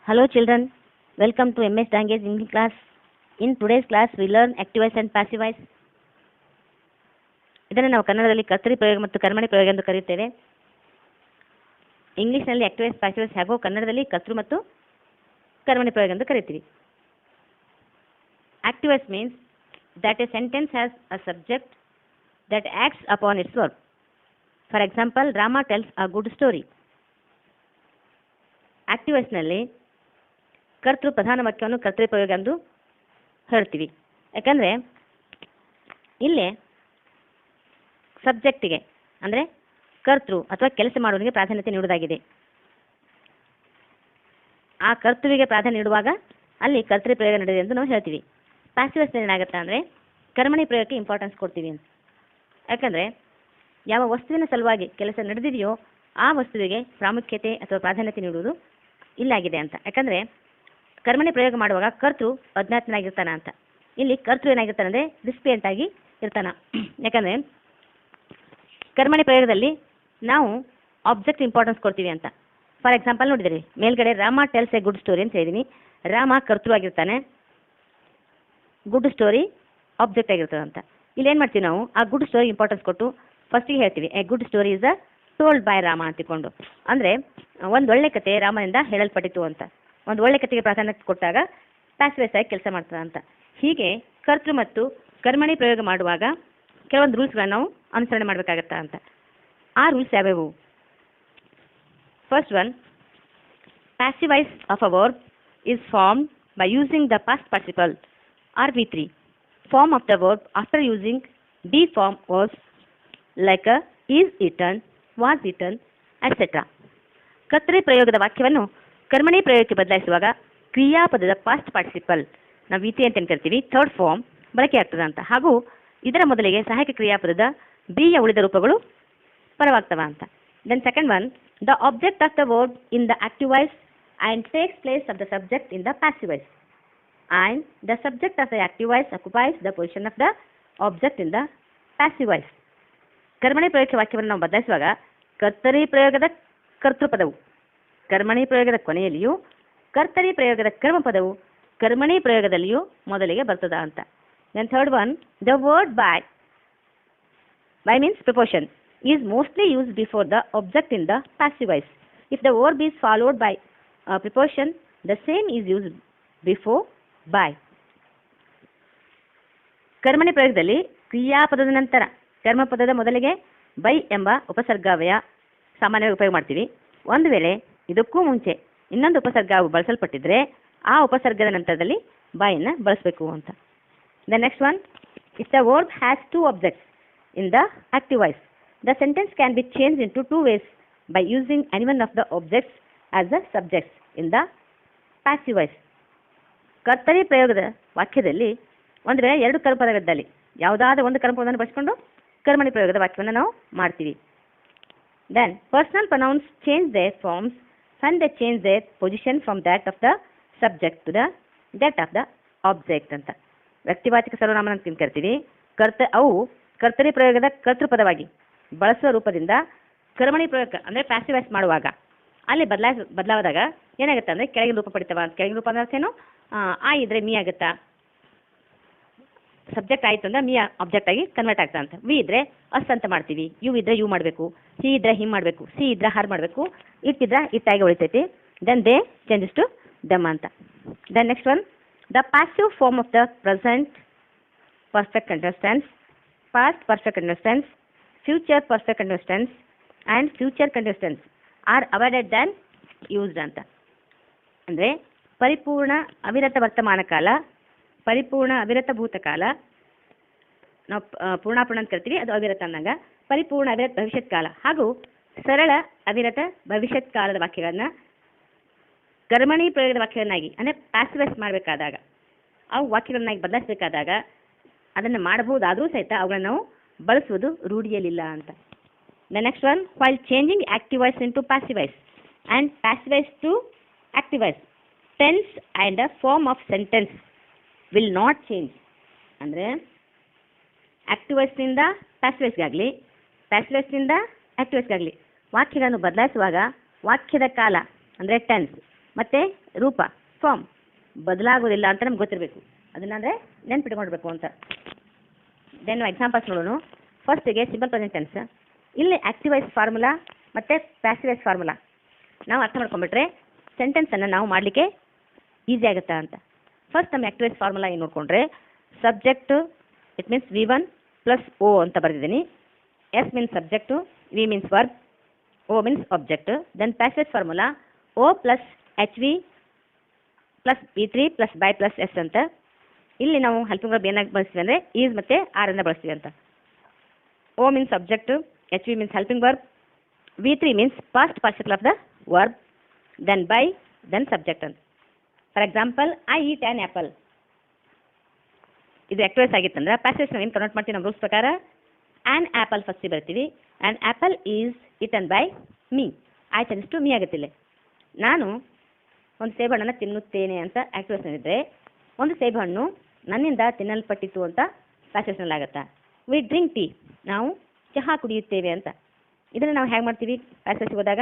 Hello children, welcome to MS Dange's English class. In today's class we learn active voice and passive voice. ಇದನ್ನು ನಾವು ಕನ್ನಡದಲ್ಲಿ ಕರ್ತರಿ ಪ್ರಯೋಗ ಮತ್ತು ಕರ್ಮಣಿ ಪ್ರಯೋಗ ಎಂದು ಕರೆಯುತ್ತೇವೆ. ಇಂಗ್ಲಿಷ್ನಲ್ಲಿ ಆಕ್ಟಿವ್ ವಾಯ್ಸ್ ಪ್ಯಾಸಿವ್ ವಾಯ್ಸ್ ಹಾಗೂ ಕನ್ನಡದಲ್ಲಿ ಕರ್ತೃ ಮತ್ತು ಕರ್ಮಣಿ ಪ್ರಯೋಗ ಎಂದು ಕರೆಯುತ್ತೀವಿ. Active voice means that a sentence has a subject that acts upon its verb. For example, Rama tells a good story. Active ವಾಯ್ಸ್ನಲ್ಲಿ ಕರ್ತೃ ಪ್ರಧಾನ ವಾಕ್ಯವನ್ನು ಕರ್ತರಿ ಪ್ರಯೋಗ ಎಂದು ಹೇಳ್ತೀವಿ. ಯಾಕಂದರೆ ಇಲ್ಲಿ ಸಬ್ಜೆಕ್ಟಿಗೆ ಅಂದರೆ ಕರ್ತೃ ಅಥವಾ ಕೆಲಸ ಮಾಡುವವನಿಗೆ ಪ್ರಾಧಾನ್ಯತೆ ನೀಡುವುದಾಗಿದೆ. ಆ ಕರ್ತೃವಿಗೆ ಪ್ರಾಧಾನ್ಯ ನೀಡುವಾಗ ಅಲ್ಲಿ ಕರ್ತರಿ ಪ್ರಯೋಗ ನಡೆದಿದೆ ಎಂದು ನಾವು ಹೇಳ್ತೀವಿ. ಪ್ಯಾಸಿವ್ ವಾಯ್ಸ್ನಲ್ಲಿ ಏನಾಗುತ್ತೆ ಅಂದರೆ ಕರ್ಮಣಿ ಪ್ರಯೋಗಕ್ಕೆ ಇಂಪಾರ್ಟೆನ್ಸ್ ಕೊಡ್ತೀವಿ ಅಂತ. ಯಾಕಂದರೆ ಯಾವ ವಸ್ತುವಿನ ಸಲುವಾಗಿ ಕೆಲಸ ನಡೆದಿದೆಯೋ ಆ ವಸ್ತುವಿಗೆ ಪ್ರಾಮುಖ್ಯತೆ ಅಥವಾ ಪ್ರಾಧಾನ್ಯತೆ ನೀಡುವುದು ಇಲ್ಲಾಗಿದೆ ಅಂತ. ಯಾಕಂದರೆ ಕರ್ಮಣಿ ಪ್ರಯೋಗ ಮಾಡುವಾಗ ಕರ್ತೃ ಅಜ್ಞಾತನಾಗಿರ್ತಾನ ಅಂತ. ಇಲ್ಲಿ ಕರ್ತೃ ಏನಾಗಿರ್ತಾನೆ ಅಂದರೆ ರಿಸಿಪಿಯೆಂಟ್ ಆಗಿ ಇರ್ತಾನ. ಯಾಕಂದರೆ ಕರ್ಮಣಿ ಪ್ರಯೋಗದಲ್ಲಿ ನಾವು ಆಬ್ಜೆಕ್ಟ್ ಇಂಪಾರ್ಟೆನ್ಸ್ ಕೊಡ್ತೀವಿ ಅಂತ. ಫಾರ್ ಎಕ್ಸಾಂಪಲ್ ನೋಡಿದಿರಿ ಮೇಲ್ಗಡೆ Rama tells A good story ಅಂತ ಹೇಳಿದ್ದೀನಿ. ರಾಮ ಕರ್ತೃ ಆಗಿರ್ತಾನೆ, ಗುಡ್ ಸ್ಟೋರಿ ಆಬ್ಜೆಕ್ಟ್ ಆಗಿರ್ತದೆ ಅಂತ. ಇಲ್ಲಿ ಏನು ಮಾಡ್ತೀವಿ ನಾವು ಆ ಗುಡ್ ಸ್ಟೋರಿ ಇಂಪಾರ್ಟೆನ್ಸ್ ಕೊಟ್ಟು ಫಸ್ಟಿಗೆ ಹೇಳ್ತೀವಿ a good story is a told by Rama ಅಂತಿಕೊಂಡು. ಅಂದರೆ ಒಂದು ಒಳ್ಳೆ ಕತೆ ರಾಮನಿಂದ ಹೇಳಲ್ಪಟ್ಟಿತು ಅಂತ. ಒಂದು ಒಳ್ಳೆ ಕತೆಗೆ ಪ್ರಾಧಾನ್ಯತೆ ಕೊಟ್ಟಾಗ ಪ್ಯಾಸಿವ್ ವಾಯ್ಸ್ ಆಗಿ ಕೆಲಸ ಮಾಡ್ತದೆ ಅಂತ. ಹೀಗೆ ಕರ್ತೃ ಮತ್ತು ಕರ್ಮಣಿ ಪ್ರಯೋಗ ಮಾಡುವಾಗ ಕೆಲವೊಂದು ರೂಲ್ಸ್ಗಳನ್ನು ನಾವು ಅನುಸರಣೆ ಮಾಡಬೇಕಾಗತ್ತಾ ಅಂತ. ಆ ರೂಲ್ಸ್ ಯಾವ್ಯಾವು? First one, passive voice of a verb is formed by using the past participle or V3 form of the verb after using be form was like a is eaten, was eaten, etc. ಕರ್ತರಿ ಪ್ರಯೋಗದ ವಾಕ್ಯವನ್ನು ಕರ್ಮಣಿ ಪ್ರಯೋಗಕ್ಕೆ ಬದಲಾಯಿಸುವಾಗ ಕ್ರಿಯಾಪದದ past participle ನಾವು V3 ಅಂತ ಕರಿತೀವಿ third form ಬಳಕೆ ಆಗ್ತದೆ ಅಂತ. ಹಾಗೂ ಇದರ ಮೊದಲಿಗೆ ಸಹಾಯಕ ಕ್ರಿಯಾಪದದ ಬಿಯ ಉಳಿದ ರೂಪಗಳು ಪರವಾಗ್ತವ ಅಂತ. Then second one, the object of the word in the active voice and takes place of the subject in the passive voice, and the subject of the active voice occupies the position of the object in the passive voice. ಕರ್ಮಣಿ ಪ್ರಯೋಗಕ್ಕೆ ವಾಕ್ಯವನ್ನು ನಾವು ಬದಲಾಯಿಸುವಾಗ ಕರ್ತರಿ ಪ್ರಯೋಗದ ಕರ್ತೃಪದವು ಕರ್ಮಣಿ ಪ್ರಯೋಗದ ಕೊನೆಯಲ್ಲಿಯೂ ಕರ್ತರಿ ಪ್ರಯೋಗದ ಕರ್ಮಪದವು ಕರ್ಮಣಿ ಪ್ರಯೋಗದಲ್ಲಿಯೂ ಮೊದಲಿಗೆ ಬರ್ತದ ಅಂತ. Then third one, the word by means proportion is mostly used before the object in the passive voice. If the verb is followed by preposition, the same is used before by. ಕರ್ಮಣಿ ಪ್ರಯೋಗದಲ್ಲಿ ಕ್ರಿಯಾಪದದ ನಂತರ ಕರ್ಮಪದದ ಮೊದಲಿಗೆ by ಎಂಬ ಉಪಸರ್ಗಾವ್ಯಯ ಸಾಮಾನ್ಯವಾಗಿ ಉಪಯೋಗ ಮಾಡ್ತೀವಿ. ಒಂದು ವೇಳೆ ಇದಕ್ಕೂ ಮುಂಚೆ ಇನ್ನೊಂದು ಉಪಸರ್ಗ ಬಳಸಲ್ಪಟ್ಟಿದ್ರೆ ಆ ಉಪಸರ್ಗದ ನಂತರದಲ್ಲಿ ಬೈಯನ್ನು ಬಳಸಬೇಕು ಅಂತ. The next one, if the verb has two objects in the active voice, the sentence can be change into two ways by using any one of the objects as the subjects in the passive voice. ಕರ್ತರಿ ಪ್ರಯೋಗದ ವಾಕ್ಯದಲ್ಲಿ ಒಂದು ವೇಳೆ ಎರಡು ಕರ್ಮಪದಗಳಿದ್ದಲ್ಲಿ ಯಾವುದಾದ್ರೂ ಒಂದು ಕರ್ಮಪದವನ್ನು ಬಳಸಿಕೊಂಡು ಕರ್ಮಣಿ ಪ್ರಯೋಗದ ವಾಕ್ಯವನ್ನು ನಾವು ಮಾಡ್ತೀವಿ. Then personal pronouns change their forms when they change their position from that of the subject to the that of the object ಅಂತ. ವ್ಯಕ್ತಿವಾಚಕ ಸರ್ವನಾಮ ಅಂತ ಕರಿತೀವಿ. ಅವು ಕರ್ತರಿ ಪ್ರಯೋಗದ ಕರ್ತೃಪದವಾಗಿ ಬಳಸುವ ರೂಪದಿಂದ ಕರ್ಮಣಿ ಪ್ರಯೋಗ ಅಂದರೆ ಪ್ಯಾಸಿವ್ ವಾಯ್ಸ್ ಮಾಡುವಾಗ ಅಲ್ಲಿ ಬದಲಾದಾಗ ಏನಾಗುತ್ತೆ ಅಂದರೆ ಕೆಳಗಿನ ರೂಪ ಪಡಿತವ. ಕೆಳಗಿನ ರೂಪ ಅಂದ್ರೆ ಏನು? ಆ ಇದ್ರೆ ಮೀ ಆಗುತ್ತಾ, ಸಬ್ಜೆಕ್ಟ್ ಆಯಿತು ಅಂದ್ರೆ ಮೀ ಆಬ್ಜೆಕ್ಟ್ ಆಗಿ ಕನ್ವರ್ಟ್ ಆಗ್ತಾ ಅಂತ. ವಿ ಇದ್ರೆ ಅಸ್ ಅಂತ ಮಾಡ್ತೀವಿ, ಯು ಇದ್ರೆ ಯು ಮಾಡಬೇಕು, ಹಿ ಇದ್ರೆ ಹಿಮ್ ಮಾಡಬೇಕು, ಸಿ ಇದ್ರೆ ಹರ್ ಮಾಡಬೇಕು, ಇಟ್ಟಿದ್ರೆ ಇಟ್ಟಾಗಿ ಉಳಿತೈತಿ. Then they changes to them ಅಂತ. Then next one, the passive form of the present perfect continuous tense, past perfect continuous tense, future perfect continuous tense and future continuous tense are avoided than used ಅಂತ. ಅಂದರೆ ಪರಿಪೂರ್ಣ ಅವಿರತ ವರ್ತಮಾನ ಕಾಲ, ಪರಿಪೂರ್ಣ ಅವಿರತ ಭೂತಕಾಲ ನಾವು ಪೂರ್ಣಾಪೂರ್ಣ ಅಂತ ಕರಿತೀವಿ, ಅದು ಅವಿರತ ಅಂದಾಗ ಪರಿಪೂರ್ಣ ಅವಿರತ ಭವಿಷ್ಯತ್ ಕಾಲ ಹಾಗೂ ಸರಳ ಅವಿರತ ಭವಿಷ್ಯತ್ ಕಾಲದ ವಾಕ್ಯಗಳನ್ನ ಕರ್ಮಣಿ ಪ್ರಯೋಗದ ವಾಕ್ಯವನ್ನಾಗಿ ಅಂದರೆ ಪ್ಯಾಸಿವ್ ವಾಯ್ಸ್ ಮಾಡಬೇಕಾದಾಗ ಅವು ವಾಕ್ಯಗಳನ್ನಾಗಿ ಬದಲಾಯಿಸಬೇಕಾದಾಗ ಅದನ್ನು ಮಾಡಬಹುದಾದರೂ ಸಹಿತ ಅವುಗಳನ್ನು ನಾವು ಬಳಸುವುದು ರೂಢಿಯಲ್ಲಿಲ್ಲ ಅಂತ. The next one, while changing active voice into passive voice and passive voice to active voice, tense and the form of sentence will not change. ಅಂದರೆ ಆಕ್ಟಿವ್ ವಾಯ್ಸ್ನಿಂದ ಪ್ಯಾಸಿವ್ ವಾಯ್ಸ್ಗಾಗಲಿ ಪ್ಯಾಸಿವ್ ವಾಯ್ಸ್ನಿಂದ ಆಕ್ಟಿವ್ ವಾಯ್ಸ್ಗಾಗಲಿ ವಾಕ್ಯಗಳನ್ನು ಬದಲಾಯಿಸುವಾಗ ವಾಕ್ಯದ ಕಾಲ ಅಂದರೆ ಟೆನ್ಸ್ ಮತ್ತು ರೂಪ ಫಾರ್ಮ್ ಬದಲಾಗೋದಿಲ್ಲ ಅಂತ ನಮ್ಗೆ ಗೊತ್ತಿರಬೇಕು. ಅದನ್ನ ಅಂದರೆ ನೆನ್ಪಿಟ್ಕೊಂಡಿರ್ಬೇಕು ಅಂತ. ದೆನ್ ಎಕ್ಸಾಂಪಲ್ಸ್ ನೋಡೋಣ. ಫಸ್ಟಿಗೆ ಸಿಂಪಲ್ ಪ್ರೆಸೆಂಟ್ ಟೆನ್ಸ್. ಇಲ್ಲಿ ಆಕ್ಟಿವ್ ವಾಯ್ಸ್ ಫಾರ್ಮುಲಾ ಮತ್ತು ಪ್ಯಾಸಿವ್ ವಾಯ್ಸ್ ಫಾರ್ಮುಲಾ ನಾವು ಅರ್ಥ ಮಾಡ್ಕೊಂಡ್ಬಿಟ್ರೆ ಸೆಂಟೆನ್ಸನ್ನು ನಾವು ಮಾಡಲಿಕ್ಕೆ ಈಸಿ ಆಗುತ್ತಾ ಅಂತ. ಫಸ್ಟ್ ನಮ್ಮ ಆಕ್ಟಿವ್ ವಾಯ್ಸ್ ಫಾರ್ಮುಲಾ ಏನು ನೋಡಿಕೊಂಡ್ರೆ subject it means V1 plus O ಅಂತ ಬರೆದಿದ್ದೀನಿ. S means subject, V means verb, O means object. Then passive voice formula O plus HV plus V3 plus by plus S ಅಂತ. ಇಲ್ಲಿ ನಾವು helping verb ಏನಾಗಿ ಬಳಸ್ತೀವಿ ಅಂದರೆ ಈಸ್ ಮತ್ತು R ಅನ್ನು ಬಳಸ್ತೀವಿ ಅಂತ. O means subject, HV means helping verb, V3 means past particle of the verb, then by, then subject ಅಂತ. For example I eat an apple. ಇದು ಆಕ್ಟಿವ್ ವಾಯ್ಸ್ ಆಗಿತ್ತಂದ್ರೆ ಪ್ಯಾಸಿವ್ ವಾಯ್ಸ್ ನಾವು ಏನು ಕನ್ವರ್ಟ್ ಮಾಡ್ತೀವಿ ನಮ್ಮ ರೂಲ್ಸ್ ಪ್ರಕಾರ ಆ್ಯನ್ ಆ್ಯಪಲ್ ಫಸ್ಟಿಗೆ ಬರ್ತೀವಿ. An apple is eaten by me. I tends to me ಆಗುತ್ತಿಲ್ಲ. ನಾನು ಒಂದು ಸೇಬಣ್ಣನ ತಿನ್ನುತ್ತೇನೆ ಅಂತ ಆಕ್ಟಿವ್ ವಾಯ್ಸ್ನಲ್ಲಿದ್ದರೆ ಒಂದು ಸೇಬಣ್ಣು ನನ್ನಿಂದ ತಿನ್ನಲ್ಪಟ್ಟಿತು ಅಂತ ಪ್ಯಾಸಿವ್ ವಾಯ್ಸ್ನಲ್ಲಿ ಆಗುತ್ತಾ. ವಿ ಡ್ರಿಂಕ್ ಟೀ, ನಾವು ಚಹಾ ಕುಡಿಯುತ್ತೇವೆ ಅಂತ. ಇದನ್ನು ನಾವು ಹೇಗೆ ಮಾಡ್ತೀವಿ ಪ್ಯಾಸಿವ್ ವಾಯ್ಸ್ಗೆ ಹೋದಾಗ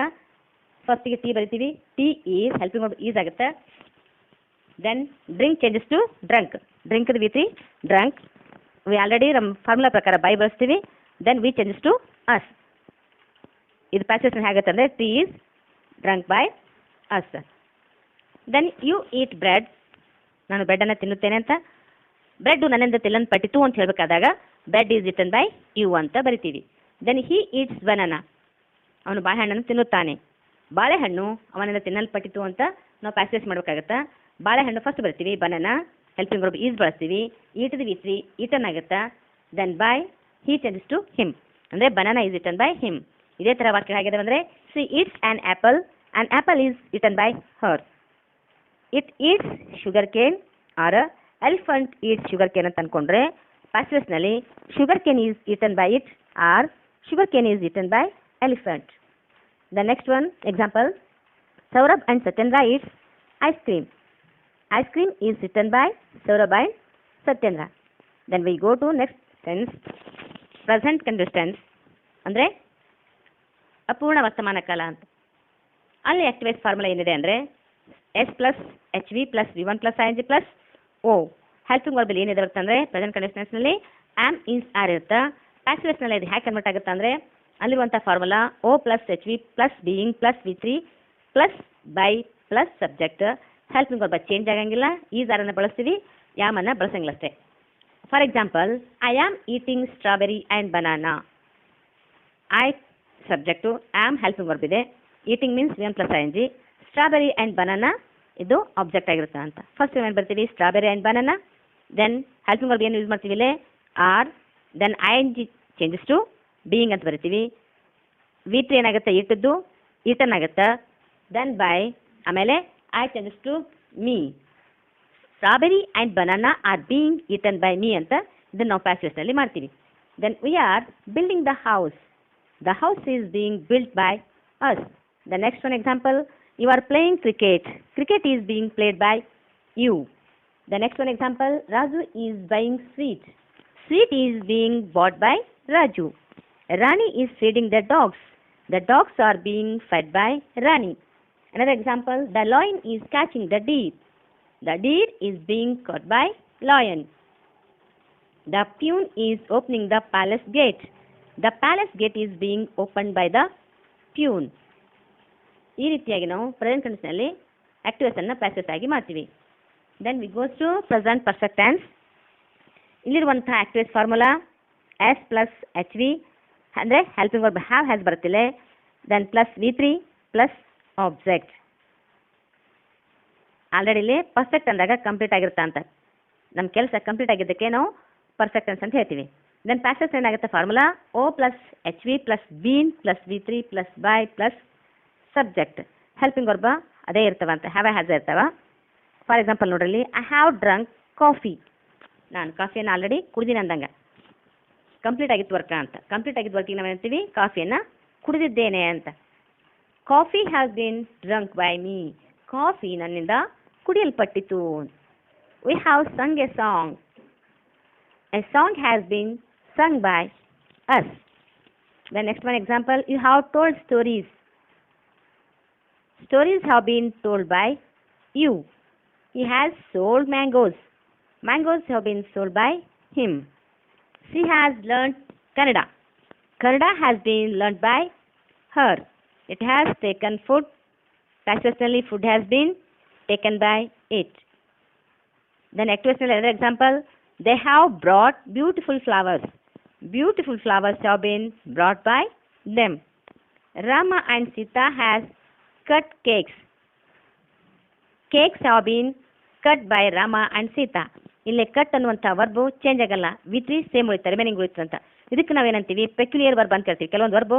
ಫಸ್ಟಿಗೆ ಟೀ ಬರಿತೀವಿ. Tea is helping verb is ಆಗುತ್ತೆ. Then drink changes to drunk. Drink V3 drunk. We already ನಮ್ಮ ಫಾರ್ಮುಲಾ ಪ್ರಕಾರ ಬೈ ಬಳಸ್ತೀವಿ. Then we changes to us. ಇದು ಪ್ಯಾಸಿವ್ ವಾಯ್ಸ್ ಹೇಗುತ್ತೆ ಅಂದರೆ tea is drunk by us. Then you eat bread, ನಾನು ಬ್ರೆಡನ್ನು ತಿನ್ನುತ್ತೇನೆ ಅಂತ. ಬ್ರೆಡ್ಡು ನನ್ನಿಂದ ತಿನ್ನಲ್ಪಟ್ಟಿತು ಅಂತ ಹೇಳಬೇಕಾದಾಗ bread is eaten by you ಅಂತ ಬರಿತೀವಿ. ದೆನ್ ಹಿ ಈಟ್ಸ್ ಬನಾನಾ, ಅವನು ಬಾಳೆಹಣ್ಣನ್ನು ತಿನ್ನುತ್ತಾನೆ. ಬಾಳೆಹಣ್ಣು ಅವನಿಂದ ತಿನ್ನಲ್ಪಟ್ಟಿತು ಅಂತ ನಾವು ಪ್ಯಾಸಿವ್ ವಾಯ್ಸ್ ಮಾಡಬೇಕಾಗತ್ತಾ. ಬಾಳೆಹಣ್ಣು ಫಸ್ಟ್ ಬರ್ತೀವಿ, ಬನಾನಾ ಹೆಲ್ಪಿಂಗ್ ವರ್ಬ್ ಈಸ್ ಬಳಸ್ತೀವಿ. ಈಟ್ V3 ಈಟನ್ ಆಗುತ್ತಾ. Then by he changes to him, ಅಂದರೆ banana is eaten by him. ಇದೇ ಥರ ವಾಕ್ಯ ಆಗಿದೆ ಅಂದರೆ she eats an apple is eaten by her. It eats sugar cane or elephant eats sugar cane ಅಂತ ಅಂದ್ಕೊಂಡ್ರೆ passive ವಾಯ್ಸ್ನಲ್ಲಿ sugar cane is eaten by it or sugar cane is eaten by elephant. The next one example Saurabh and Satyendra eats ice cream. Ice cream is written by Saurabh and Satyendra. Then we go to next tense, present continuous tense. ಅಂದರೆ ಅಪೂರ್ಣ ವರ್ತಮಾನ ಕಾಲ ಅಂತ. ಅಲ್ಲಿ active voice formula ಏನಿದೆ ಅಂದರೆ S plus HV plus V1 plus ING plus O. Helping ವರ್ಬಲ್ಲಿ ಏನಿದೆ ಬರುತ್ತೆ ಅಂದರೆ ಪ್ರೆಸೆಂಟ್ ಕಂಟಿನ್ಯೂಸ್ ಟೆನ್ಸ್ನಲ್ಲಿ ಆಮ್ ಈಸ್ ಆರ್ ಇರುತ್ತೆ. ಪ್ಯಾಸಿವ್ ವಾಯ್ಸ್ನಲ್ಲಿ ಇದು ಹ್ಯಾಕ್ ಕನ್ವರ್ಟ್ ಆಗುತ್ತೆ ಅಂದರೆ ಅಲ್ಲಿರುವಂಥ formula O plus HV plus being plus V3 plus by plus subject. Helping verb change ಆಗಂಗಿಲ್ಲ. ಈಸ್ ಆರನ್ನು ಬಳಸ್ತೀವಿ, ಯಾಮನ್ನು ಬಳಸಂಗಿಲ್ಲ ಅಷ್ಟೇ. For example I am eating strawberry and banana. I subject, am helping verb ಇದೆ. Eating means V1 plus ING. Strawberry and banana ಇದು object ಆಗಿರುತ್ತೆ ಅಂತ. ಫಸ್ಟ್ ಏನು ಬರ್ತೀವಿ strawberry and banana. Then helping verb ಏನು ಯೂಸ್ ಮಾಡ್ತೀವಿ ಇಲ್ಲಿ are. Then ING changes to being ಅಂತ ಬರಿತೀವಿ. V3 ಏನಾಗುತ್ತೆ ಇಟ್ಟದ್ದು ಈಟನ್ ಆಗುತ್ತೆ. ದೆನ್ ಬೈ, ಆಮೇಲೆ I changes to me. Strawberry and banana are being eaten by me ಅಂತ ಇದನ್ನು ನಾವು ಪ್ಯಾಸಿವ್ ವಾಯ್ಸ್ನಲ್ಲಿ ಮಾಡ್ತೀವಿ. Then we are building the house. The house is being built by us. The next one example, you are playing cricket. Cricket is being played by you. The next one example, Raju is buying sweet. Sweet is being bought by Raju. Rani is feeding the dogs. The dogs are being fed by Rani. Another example, the lion is catching the deer. The deer is being caught by lion. The peon is opening the palace gate. The palace gate is being opened by the peon. ಈ ರೀತಿಯಾಗಿ ನಾವು present ಕಂಡೀಷನಲ್ಲಿ active voice ಅನ್ನು passive voice ಆಗಿ ಮಾಡ್ತೀವಿ. Then we goes to present perfect tense. ಇಲ್ಲಿರುವಂಥ active voice formula S plus HV ಅಂದರೆ helping verb have has ಬರುತ್ತಿಲ್ಲ. Then plus V3 plus object. Already ಇಲ್ಲಿ ಪರ್ಫೆಕ್ಟ್ ಅಂದಾಗ ಕಂಪ್ಲೀಟ್ ಆಗಿರುತ್ತೆ ಅಂತ. ನಮ್ಮ ಕೆಲಸ ಕಂಪ್ಲೀಟ್ ಆಗಿದ್ದಕ್ಕೆ ನಾವು ಪರ್ಫೆಕ್ಟ್ ಟೆನ್ಸ್ ಅಂತ ಹೇಳ್ತೀವಿ. ದೆನ್ ಪ್ಯಾಸಿವ್ ಏನಾಗುತ್ತೆ formula O plus HV plus been plus V3 plus by plus subject. Helping verb ಅದೇ ಇರ್ತವ ಅಂತ, ಹ್ಯಾವ್ ಹ್ಯಾಸ್ ಇರ್ತವ. ಫಾರ್ ಎಕ್ಸಾಂಪಲ್ ನೋಡ್ರಿ, ಐ ಹ್ಯಾವ್ ಡ್ರಂಕ್ ಕಾಫಿ. ನಾನು ಕಾಫಿಯನ್ನು ಆಲ್ರೆಡಿ ಕುಡಿದೀನಿ ಅಂದಂಗೆ ಕಂಪ್ಲೀಟ್ ಆಗಿತ್ತು ವರ್ಕ ಅಂತ. ಕಂಪ್ಲೀಟ್ ಆಗಿದ್ದು ವರ್ಕಿಗೆ ನಾವು ಹೇಳ್ತೀವಿ ಕಾಫಿಯನ್ನು ಕುಡಿದಿದ್ದೇನೆ ಅಂತ. Coffee has been drunk by me. Coffee ನನ್ನಿಂದ ಕುಡಿಯಲ್ಪಟ್ಟಿತು. We have sung a song. A song has been sung by us. The next one example, you have told stories. Stories have been told by you. He has sold mangoes. Mangoes have been sold by him. She has learned Kannada. Kannada has been learned by her. It has taken food. Passionately, food has been taken by it. Then actually another example. They have brought beautiful flowers. Beautiful flowers have been brought by them. Rama and Sita has cut cakes. Cakes have been cut by Rama and Sita. ಇಲ್ಲಿ cut ಅನ್ನುವಂಥ verb change ಆಗಲ್ಲ, with same ಉಳಿತಾರೆ, remaining ಉಳಿತು ಅಂತ. ಇದಕ್ಕೆ ನಾವೇನಂತೀವಿ, peculiar verb ಅಂತ ಹೇಳ್ತೀವಿ. ಕೆಲವೊಂದು verb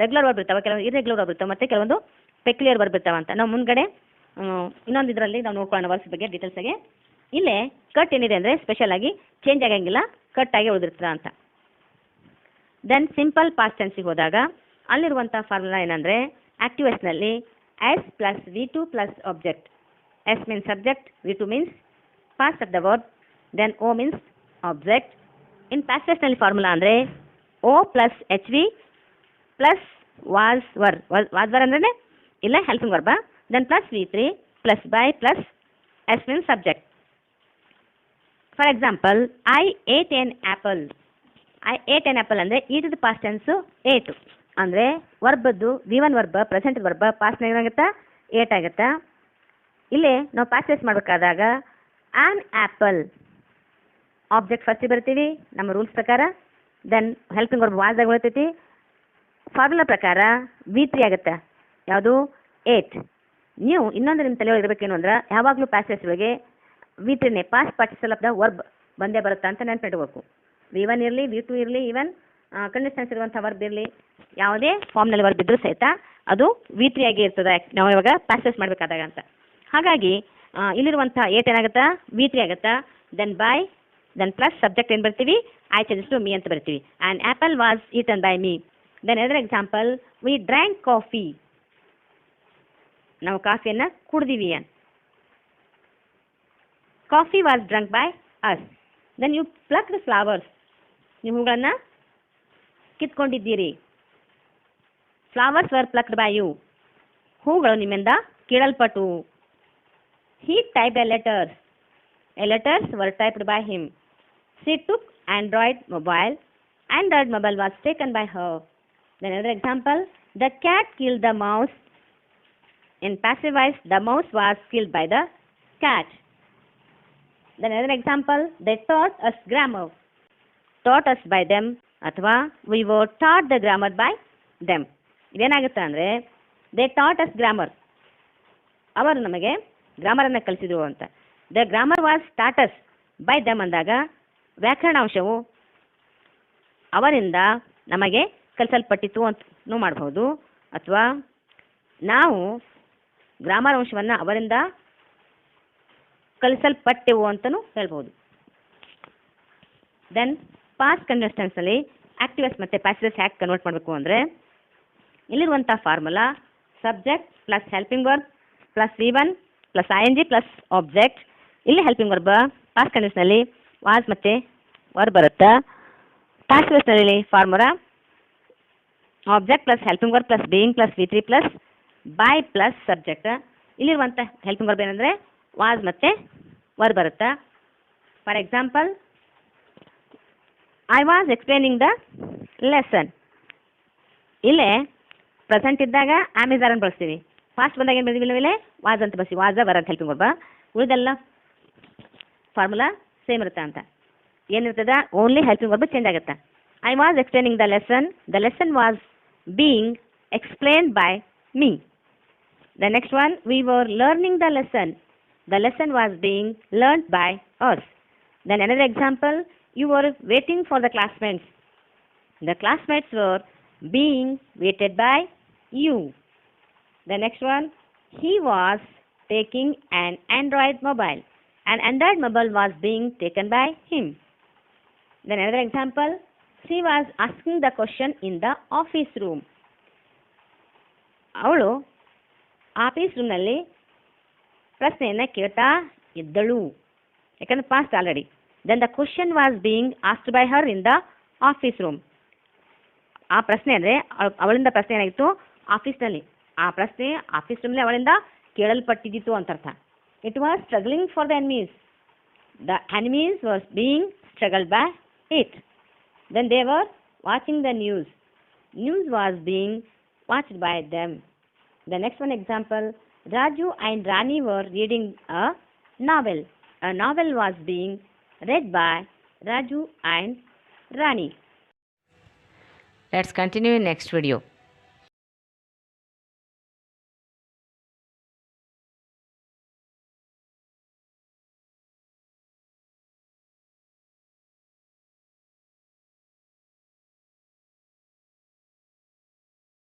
regular verb ಇರ್ತಾವೆ, ಕೆಲವೊಂದು ಇರೆಗ್ಯುಲರ್ ವರ್ಬ್ ಇರ್ತಾವೆ, ಮತ್ತು ಕೆಲವೊಂದು ಪೆಕ್ಯುಲಿಯರ್ ವರ್ಬ್ ಇರ್ತಾವೆ ಅಂತ ನಾವು ಮುಂದ್ಗಡೆ ಇನ್ನೊಂದು ಇದರಲ್ಲಿ ನಾವು ನೋಡ್ಕೊಳ್ಳೋಣ ವರ್ಬ್ಸ್ ಬಗ್ಗೆ ಡೀಟೇಲ್ಸ್ ಆಗಿ. ಇಲ್ಲೇ ಕಟ್ ಏನಿದೆ ಅಂದರೆ ಸ್ಪೆಷಲ್ ಆಗಿ ಚೇಂಜ್ ಆಗಂಗಿಲ್ಲ, ಕಟ್ ಆಗಿ ಉಳಿದಿರ್ತದ ಅಂತ. ದೆನ್ ಸಿಂಪಲ್ ಪಾಸ್ಟ್ ಟೆನ್ಸಿಗೆ ಹೋದಾಗ ಅಲ್ಲಿರುವಂಥ ಫಾರ್ಮುಲಾ ಏನಂದರೆ ಆಕ್ಟಿವ್ ಎಸ್ನಲ್ಲಿ S plus V2 plus object. S means subject, V2 means past of the verb, then O means object. In past tense formula andre O plus HV plus was were andre illa helping verb, then plus V3 plus by plus S means subject. For example, I ate an apple. I ate an apple andre it is the past tense ate andre verb ದು V1 verb present verb past ಏನಾಗುತ್ತಾ ate ಆಗುತ್ತಾ. ಇಲ್ಲಿ ನಾವು past tense ಮಾಡಬೇಕಾದಾಗ on apple object ಫಸ್ಟಿಗೆ ಬರ್ತೀವಿ ನಮ್ಮ rules ಪ್ರಕಾರ, then helping verb ವಾಸ್ದಾಗ ಉಳಿತೈತಿ. Formula ಪ್ರಕಾರ V3 ಆಗುತ್ತೆ, ಯಾವುದು ಏಟ್. ನೀವು ಇನ್ನೊಂದು ನಿಮ್ಮ ತಲೆಯೊಳಗೆ ಇರಬೇಕೇನು ಅಂದ್ರೆ ಯಾವಾಗಲೂ ಪ್ಯಾಸೇಜ್ಗಳಿಗೆ V3ನೇ past participle of the verb ಬಂದೇ ಬರುತ್ತಾ ಅಂತ ನೆನ್ಪಿಟ್ಬೇಕು. V1 ಇರಲಿ, V2 ಇರಲಿ, ಈವನ್ ಕಂಡೀಷನ್ಸ್ ಇರುವಂಥ ವರ್ಬ್ ಇರಲಿ, ಯಾವುದೇ ಫಾರ್ಮ್ನಲ್ಲಿ ವರ್ಬ್ ಇದ್ರೂ ಸಹಿತ ಅದು V3 ಆಗಿ ಇರ್ತದೆ ನಾವು ಇವಾಗ ಪ್ಯಾಸೇಜ್ ಮಾಡಬೇಕಾದಾಗ ಅಂತ. ಹಾಗಾಗಿ ಇಲ್ಲಿರುವಂಥ ಏಟ್ ಏನಾಗುತ್ತಾ V3 ಆಗುತ್ತಾ. Then by, then plus subject ಏನು ಬರ್ತೀವಿ, ಐ ಚೇಂಜಸ್ ಟು ಮೀ ಅಂತ ಬರ್ತೀವಿ. And apple was eaten by me. Then other example, we drank coffee. ನಾವು ಕಾಫಿಯನ್ನು ಕುಡ್ದೀವಿ ಅಂತ. Coffee was drunk by us. Then you pluck the flowers. ನೀವು ಹೂಗಳನ್ನು ಕಿತ್ಕೊಂಡಿದ್ದೀರಿ. Flowers were plucked by you. ಹೂಗಳು ನಿಮ್ಮಿಂದ ಕೀಳಲ್ಪಟ್ಟು. He typed a letters. Letters were typed by him. She took Android mobile. Android mobile was taken by her. Then another example, the cat killed the mouse. In passive voice, the mouse was killed by the cat. Then another example, they taught us grammar. Taught us by them, ಅಥವಾ we were taught the grammar by them. ಇದೇನಾಗುತ್ತೆ ಅಂದರೆ they taught us grammar. ಅವರು ನಮಗೆ ಗ್ರಾಮರನ್ನು ಕಲಿಸಿದ್ರು ಅಂತ. The grammar was ಟಾಟಸ್ by ದಮ್ ಅಂದಾಗ ವ್ಯಾಕರಣಾಂಶವು ಅವರಿಂದ ನಮಗೆ ಕಲಿಸಲ್ಪಟ್ಟಿತು ಅಂತಲೂ ಮಾಡಬಹುದು, ಅಥವಾ ನಾವು ಗ್ರಾಮರ್ ಅಂಶವನ್ನು ಅವರಿಂದ ಕಲಿಸಲ್ಪಟ್ಟೆವು ಅಂತಲೂ ಹೇಳ್ಬೋದು. ದೆನ್ ಪಾಸ್ಟ್ ಕಂಟಿನ್ಯೂಸ್ ಟೆನ್ಸ್ನಲ್ಲಿ ಆಕ್ಟಿವ್ಸ್ ಮತ್ತು ಪ್ಯಾಸಿವ್ಸ್ ಹ್ಯಾಕ್ ಕನ್ವರ್ಟ್ ಮಾಡಬೇಕು ಅಂದರೆ ಇಲ್ಲಿರುವಂಥ formula subject plus helping verb plus V1 plus ING plus object. ಇಲ್ಲಿ ಹೆಲ್ಪಿಂಗ್ ವರ್ಬ್ ಪಾಸ್ಟ್ ಕಂಟಿನ್ಯೂಸ್ನಲ್ಲಿ ವಾಸ್ ಮತ್ತು ವರ್ಬ್ ಬರುತ್ತೆ. ಪ್ಯಾಸಿವ್ಸ್ನಲ್ಲಿ formula object plus helping verb plus being plus V3 plus by plus subject. ಇಲ್ಲಿರುವಂಥ ಹೆಲ್ಪಿಂಗ್ ವರ್ಬ್ ಏನಂದರೆ was ಮತ್ತು were ಬರುತ್ತೆ. For example, I was explaining the lesson. ಇಲ್ಲೇ ಪ್ರೆಸೆಂಟ್ ಇದ್ದಾಗ ಆಮಿಜಾರನ್ನು ಬಳಸ್ತೀವಿ. ಫಾಸ್ಟ್ ಬಂದಾಗ ಏನು ಬರ್ತೀವಿ, ಇಲ್ಲೇ ವಾಸ್ ಅಂತ ಬಳಸಿ, ವಾಸ ಬರೋದು ಹೆಲ್ಪಿಂಗ್ ವರ್ಬ. ಉಳಿದೆಲ್ಲ ಫಾರ್ಮುಲಾ ಸೇಮ್ ಇರುತ್ತೆ ಅಂತ. ಏನಿರ್ತದ ಓನ್ಲಿ ಹೆಲ್ಪಿಂಗ್ ವರ್ಬ್ ಚೇಂಜ್ ಆಗುತ್ತೆ. I was explaining the lesson was being explained by me. The next one, we were learning the lesson was being learned by us. Then another example, you were waiting for the classmates. The classmates were being waited by you. The next one, he was taking an Android mobile. An Android mobile was being taken by him. Then another example, she was asking the question in the office room. ಅವಳು office ರೂಮ್ನಲ್ಲಿ ಪ್ರಶ್ನೆಯನ್ನು ಕೇಳ್ತಾ ಇದ್ದಳು, ಯಾಕಂದರೆ past already. Then the question was being asked by her in the office room. ಆ ಪ್ರಶ್ನೆ ಅಂದರೆ ಅವಳಿಂದ ಪ್ರಶ್ನೆ ಏನಾಗಿತ್ತು ಆಫೀಸ್ನಲ್ಲಿ. ಆ ಪ್ರಶ್ನೆ ಆಫೀಸ್ ರೂಮ್ನಲ್ಲಿ ಅವಳಿಂದ ಕೇಳಲ್ಪಟ್ಟಿದ್ದಿತು ಅಂತ ಅರ್ಥ. It was struggling for the enemies. The enemies was being struggled by it. Then they were watching the news. News was being watched by them. The next one example, Raju and Rani were reading a novel. A novel was being read by Raju and Rani. Let's continue in next video.